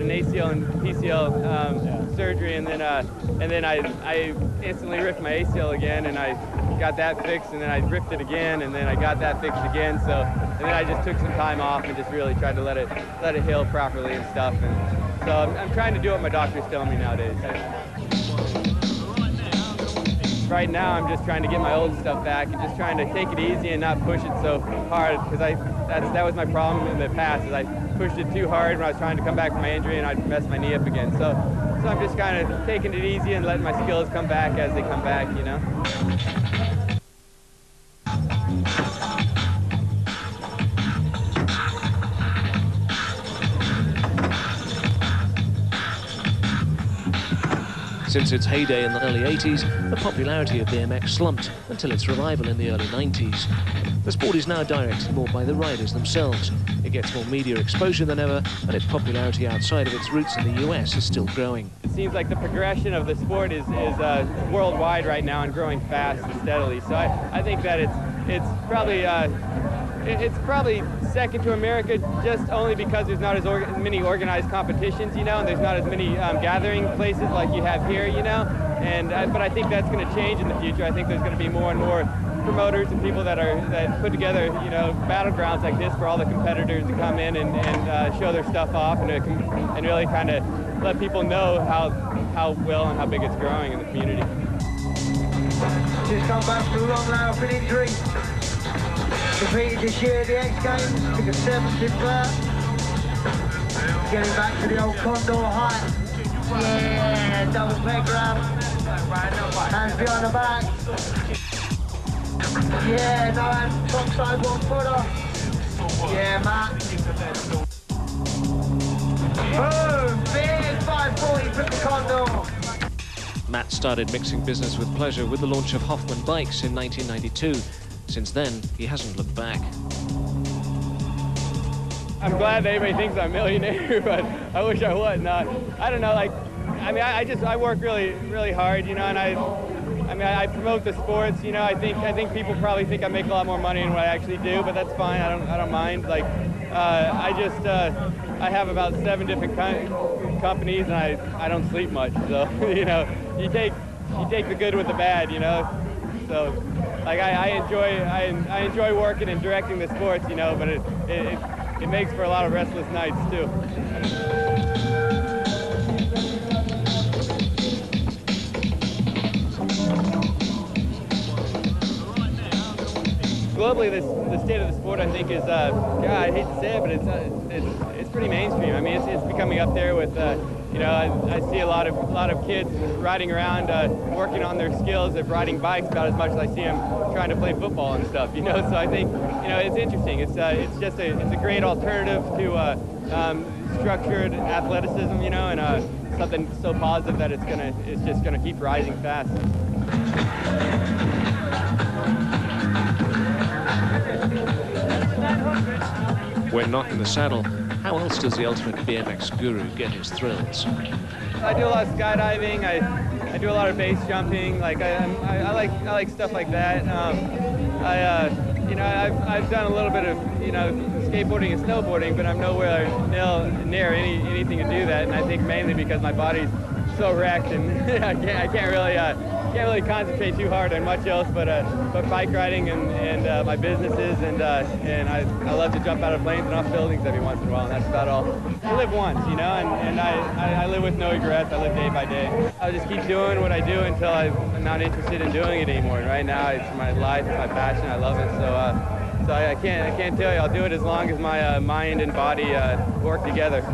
had an ACL and PCL surgery, and then I instantly ripped my ACL again, and I got that fixed, and then I ripped it again, and then I got that fixed again. So, and then I just took some time off and just really tried to let it heal properly and stuff. And so I'm trying to do what my doctor's telling me nowadays. Right now, I'm just trying to get my old stuff back and just trying to take it easy and not push it so hard, because that was my problem in the past, is I pushed it too hard when I was trying to come back from my injury, and I'd mess my knee up again. So I'm just kind of taking it easy and letting my skills come back as they come back, you know. Since its heyday in the early 80s, the popularity of BMX slumped until its revival in the early 90s. The sport is now directed more by the riders themselves. It gets more media exposure than ever, and its popularity outside of its roots in the US is still growing. It seems like the progression of the sport is worldwide right now and growing fast and steadily. So I think that it's probably second to America, just only because there's not as many organized competitions, you know, and there's not as many gathering places like you have here, you know. But I think that's going to change in the future. I think there's going to be more and more promoters and people that put together, you know, battlegrounds like this for all the competitors to come in and show their stuff off and really kind of let people know how well and how big it's growing in the community. Just come back from a long layoff with injury. Competed this year at the X Games, took a 7th in that. Getting back to the old condor height. Yeah, double peg grab. Hands behind the back. Yeah, no hands, top side 1 footer. Yeah, Matt. Boom, big 540 for the condor. Matt started mixing business with pleasure with the launch of Hoffman bikes in 1992. Since then, he hasn't looked back. I'm glad that everybody thinks I'm a millionaire, but I wish I was not. I don't know, like, I mean, I work really, really hard, you know, and I promote the sports, you know. I think people probably think I make a lot more money than what I actually do, but that's fine. I don't mind. Like, I have about 7 different companies, and I don't sleep much. So, you know, you take the good with the bad, you know. So, like, I enjoy working and directing the sports, you know, but it makes for a lot of restless nights too. Globally, the state of the sport, I think, is, God, I hate to say it, but it's pretty mainstream. I mean, it's becoming up there with, you know, I see a lot of kids riding around, working on their skills of riding bikes about as much as I see them trying to play football and stuff, you know. So I think, you know, it's interesting. It's a great alternative to structured athleticism, you know, and something so positive that it's just gonna keep rising fast. When not in the saddle, how else does the ultimate BMX guru get his thrills? I do a lot of skydiving. I do a lot of base jumping. Like I like stuff like that. You know, I've done a little bit of, you know, skateboarding and snowboarding, but I'm nowhere near anything to do that. And I think mainly because my body's so wrecked, and I can't really concentrate too hard on much else but bike riding and my businesses, and I love to jump out of planes and off buildings every once in a while, and that's about all. I live once, you know, and I live with no regrets. I live day by day. I'll just keep doing what I do until I'm not interested in doing it anymore. And right now, it's my life, it's my passion. I love it. So I can't tell you. I'll do it as long as my mind and body work together.